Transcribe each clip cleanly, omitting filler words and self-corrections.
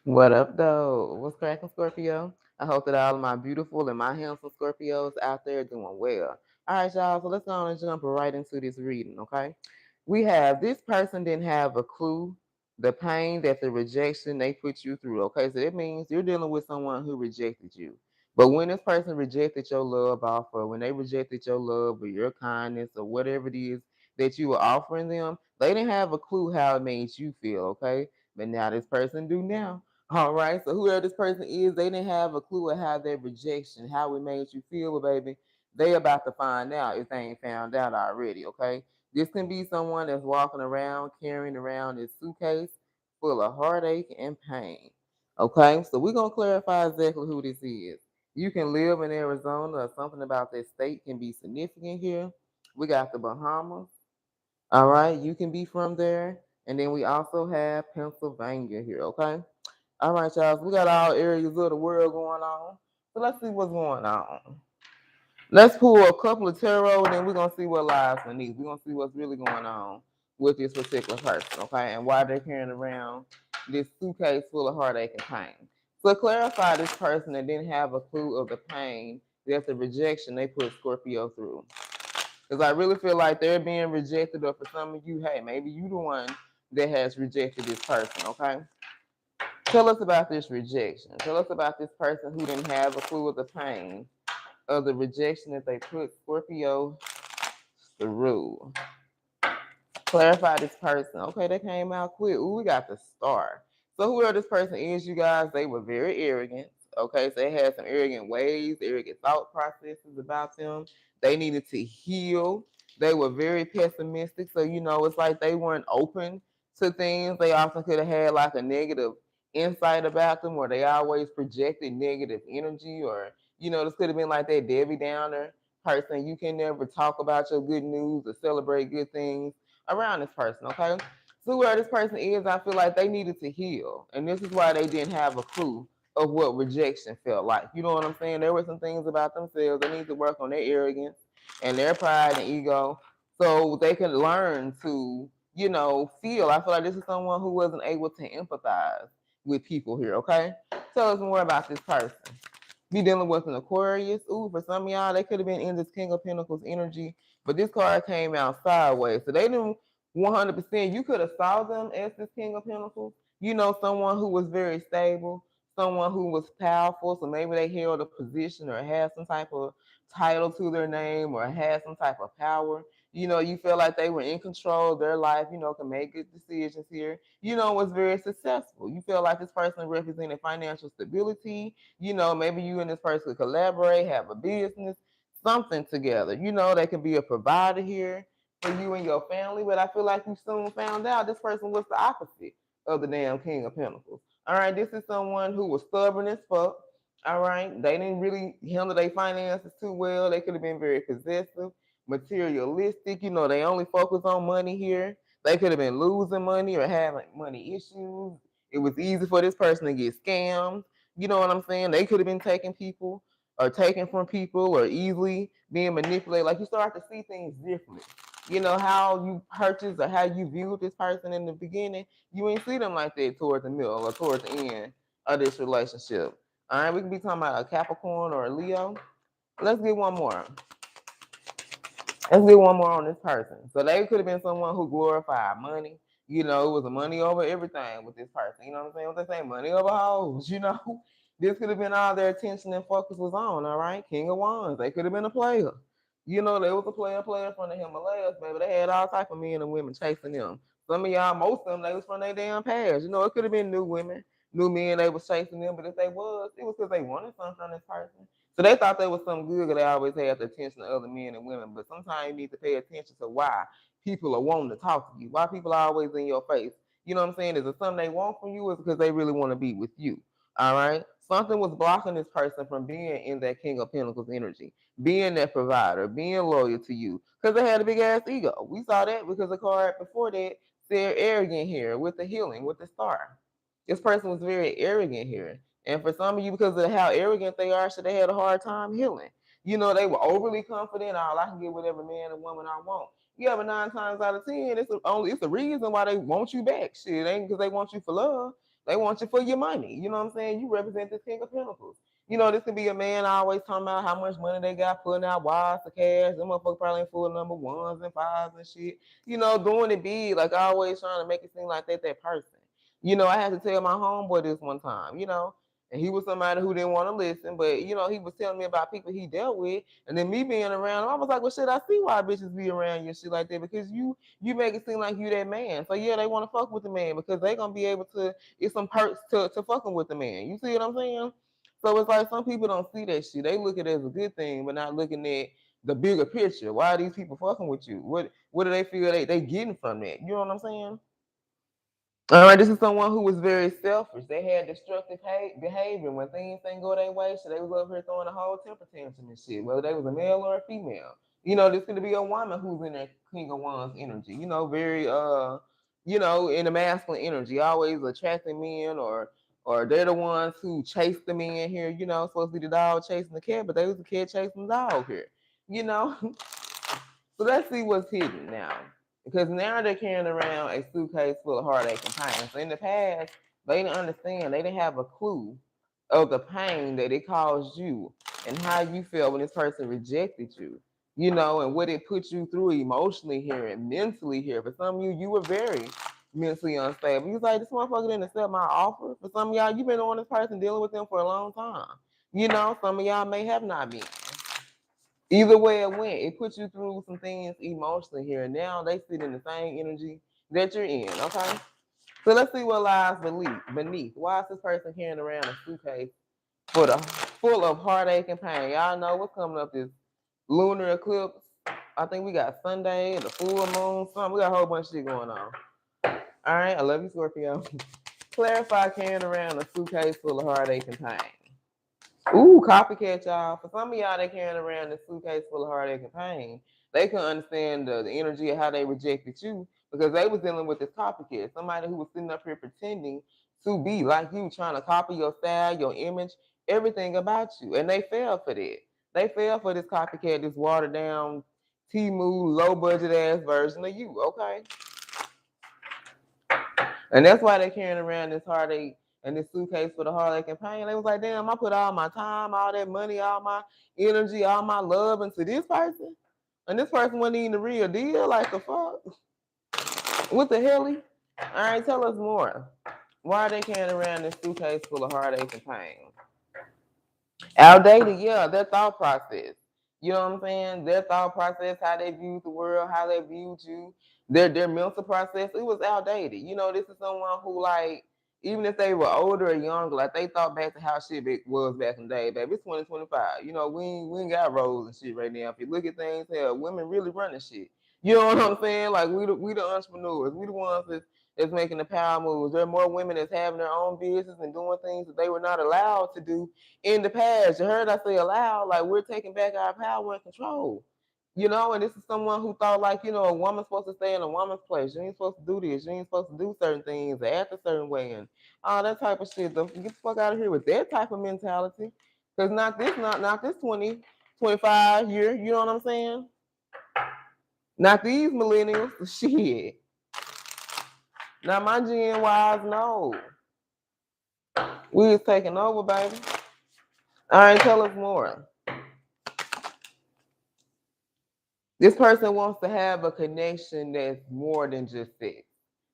What up, though? What's cracking, Scorpio? I hope that all of my beautiful and my handsome Scorpios out there doing well. All right, y'all, so let's go on and jump right into this reading, okay? We have this person didn't have a clue the pain that the rejection they put you through, okay? So that means you're dealing with someone who rejected you. But when this person rejected your love offer, when they rejected your love or your kindness or whatever it is that you were offering them, they didn't have a clue how it made you feel, okay? But now this person do now. All right. So whoever this person is, they didn't have a clue of how their rejection, how it made you feel, but baby. They about to find out if they ain't found out already. Okay. This can be someone that's walking around carrying around this suitcase full of heartache and pain. Okay. So we're gonna clarify exactly who this is. You can live in Arizona, or something about that state can be significant here. We got the Bahamas. All right. You can be from there. And then we also have Pennsylvania here. Okay. All right, y'all. So we got all areas of the world going on. So let's see what's going on. Let's pull a couple of tarot, and then we're gonna see what lies beneath. We're gonna see what's really going on with this particular person, okay? And why they're carrying around this suitcase full of heartache and pain. So clarify this person that didn't have a clue of the pain that the rejection they put Scorpio through. Because I really feel like they're being rejected, or for some of you, hey, maybe you the one that has rejected this person, okay? Tell us about this rejection. Tell us about this person who didn't have a clue of the pain of the rejection that they put Scorpio through. Clarify this person. Okay, they came out quick. Ooh, we got the star. So whoever this person is, you guys, they were very arrogant. Okay, so they had some arrogant ways, arrogant thought processes about them. They needed to heal. They were very pessimistic. So, it's like they weren't open to things. They often could have had like a negative insight about them, or they always projected negative energy, or, this could have been like that Debbie Downer person. You can never talk about your good news or celebrate good things around this person, okay? So where this person is, I feel like they needed to heal. And this is why they didn't have a clue of what rejection felt like. You know what I'm saying? There were some things about themselves. They need to work on their arrogance and their pride and ego so they can learn to, feel. I feel like this is someone who wasn't able to empathize with people here, okay? Tell us more about this person. Be dealing with an Aquarius. Ooh, for some of y'all, they could have been in this King of Pentacles energy, but this card came out sideways. So they didn't 100%. You could have saw them as this King of Pentacles. Someone who was very stable, someone who was powerful. So maybe they held a position or had some type of title to their name or had some type of power. You feel like they were in control of their life, can make good decisions here, was very successful. You feel like this person represented financial stability. Maybe you and this person could collaborate, have a business, something together. They can be a provider here for you and your family, but I feel like you soon found out this person was the opposite of the damn King of Pentacles. All right, this is someone who was stubborn as fuck. All right, they didn't really handle their finances too well. They could have been very possessive, materialistic. They only focus on money here. They could have been losing money or having money issues. It was easy for this person to get scammed. You know what I'm saying? They could have been taking people or taken from people or easily being manipulated. Like you start to see things differently. How you purchased or how you viewed this person in the beginning, you ain't see them like that towards the middle or towards the end of this relationship. All right, we can be talking about a Capricorn or a Leo. Let's get one more. Let's get one more on this person. So they could have been someone who glorified money. It was a money over everything with this person. You know what I'm saying? What they say, money over hoes. This could have been all their attention and focus was on. All right, King of Wands. They could have been a player. They was a player from the Himalayas, baby. They had all type of men and women chasing them. Some of y'all, most of them, they was from their damn past. It could have been new women, new men. They was chasing them, but if they was, it was because they wanted something from this person. So they thought they was something good because they always had the attention of other men and women. But sometimes you need to pay attention to why people are wanting to talk to you, why people are always in your face. You know what I'm saying? Is it something they want from you, or is it because they really want to be with you? All right. Something was blocking this person from being in that King of Pentacles energy, being that provider, being loyal to you, because they had a big ass ego. We saw that because the card before that said arrogant here with the healing, with the star. This person was very arrogant here. And for some of you, because of how arrogant they are, so they had a hard time healing. They were overly confident. Oh, I can get whatever man and woman I want. Yeah, but 9 times out of 10, it's a reason why they want you back. Shit, it ain't because they want you for love. They want you for your money. You know what I'm saying? You represent this King of Pentacles. This could be a man always talking about how much money they got, putting out wires to cash. Them motherfuckers probably ain't full of number ones and fives and shit. Doing it big, like always trying to make it seem like they that person. I had to tell my homeboy this one time, and he was somebody who didn't want to listen, but he was telling me about people he dealt with, and then me being around him, I was like, well, shit, I see why bitches be around you and shit like that, because you make it seem like you that man. So yeah, they want to fuck with the man because they gonna be able to. It's some perks to fucking with the man. You see what I'm saying? So it's like some people don't see that shit. They look at it as a good thing, but not looking at the bigger picture. Why are these people fucking with you? What do they feel they getting from that? You know what I'm saying? All right, this is someone who was very selfish. They had destructive behavior. When things didn't go their way, so they was over here throwing a whole temper tantrum and shit, whether they was a male or a female. This could be a woman who's in that King of Wands energy. Very in the masculine energy, always attracting men, or they're the ones who chase the men here. Supposed to be the dog chasing the cat, but they was the cat chasing the dog here. You know. So let's see what's hidden now. Because now they're carrying around a suitcase full of heartache and pain. So in the past, they didn't understand. They didn't have a clue of the pain that it caused you and how you felt when this person rejected you. And what it put you through emotionally here and mentally here. For some of you, you were very mentally unstable. You was like, this motherfucker didn't accept my offer. For some of y'all, you've been on this person dealing with them for a long time. Some of y'all may have not been. Either way it went, it put you through some things emotionally here. And now they sit in the same energy that you're in, okay? So let's see what lies beneath. Why is this person carrying around a suitcase full of heartache and pain? Y'all know what's coming up this lunar eclipse. I think we got Sunday, the full moon, something. We got a whole bunch of shit going on. All right, I love you, Scorpio. Clarify carrying around a suitcase full of heartache and pain. Ooh, copycat, y'all. For some of y'all that carrying around this suitcase full of heartache and pain, they can understand the energy of how they rejected you because they was dealing with this copycat. Somebody who was sitting up here pretending to be like you, trying to copy your style, your image, everything about you. And they fell for that. They fell for this copycat, this watered down, Timu, low budget ass version of you, okay? And that's why they're carrying around this heartache and this suitcase for the heartache and pain. They was like, damn, I put all my time, all that money, all my energy, all my love into this person. And this person wasn't even the real deal. Like the fuck? What the hell? All right, tell us more. Why are they carrying around this suitcase full of heartache and pain? Outdated, yeah, their thought process. You know what I'm saying? Their thought process, how they viewed the world, how they viewed you, their mental process, it was outdated. This is someone who like, even if they were older or younger, like they thought back to how shit was back in the day, baby. It's 2025. We ain't got roles and shit right now. If you look at things, hell, women really running shit. You know what I'm saying? Like we the entrepreneurs. We the ones that's making the power moves. There are more women that's having their own business and doing things that they were not allowed to do in the past. You heard I say allowed, like we're taking back our power and control. And this is someone who thought like, a woman's supposed to stay in a woman's place. You ain't supposed to do this. You ain't supposed to do certain things, act a certain way, and all that type of shit. Get the fuck out of here with that type of mentality. Because not this 20, 25 year. You know what I'm saying? Not these millennials. Shit. Now my Gen Ys, no. We is taking over, baby. All right, tell us more. This person wants to have a connection that's more than just sex.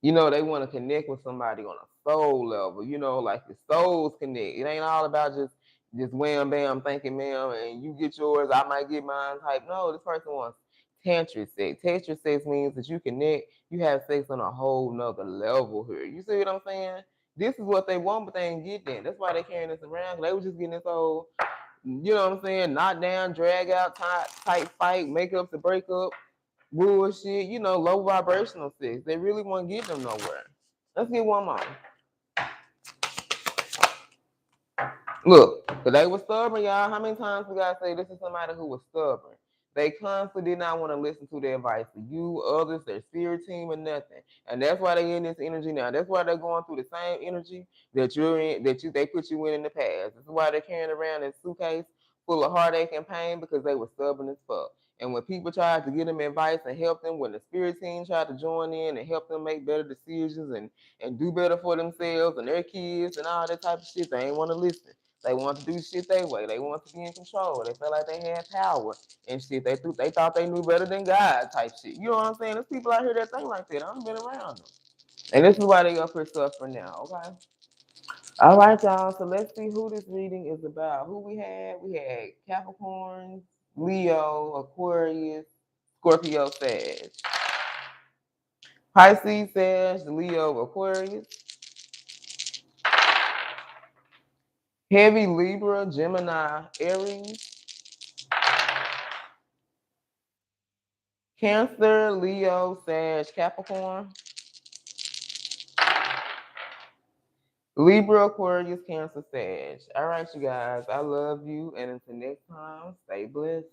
They want to connect with somebody on a soul level, like the souls connect. It ain't all about just wham bam, thank you, ma'am, and you get yours, I might get mine type. No, this person wants tantric sex. Tantric sex means that you connect, you have sex on a whole nother level here. You see what I'm saying? This is what they want, but they ain't getting it. That's why they carrying this around. They was just getting this old, you know what I'm saying, knock down, drag out, tight fight, make up to break up, bullshit, low vibrational sex. They really won't get them nowhere. Let's get one more. Look, because they were stubborn, y'all. How many times we gotta say this is somebody who was stubborn? They constantly did not want to listen to the advice of you, others, their spirit team, or nothing. And that's why they in this energy now. That's why they're going through the same energy that you're in, they put you in the past. This is why they're carrying around this suitcase full of heartache and pain, because they were stubborn as fuck. And when people tried to give them advice and help them, when the spirit team tried to join in and help them make better decisions and do better for themselves and their kids and all that type of shit, they ain't want to listen. They want to do shit their way. They want to be in control. They felt like they had power and shit. They thought they knew better than God type shit. You know what I'm saying? There's people out here that think like that. I've been around them. And this is why they up here suffering now, okay? All right, y'all. So let's see who this reading is about. Who we had? We had Capricorn, Leo, Aquarius, Scorpio, Sag. Pisces, Sag, Leo, Aquarius. Heavy Libra, Gemini, Aries. Cancer, Leo, Sag, Capricorn. Libra, Aquarius, Cancer, Sag. All right, you guys. I love you. And until next time, stay blessed.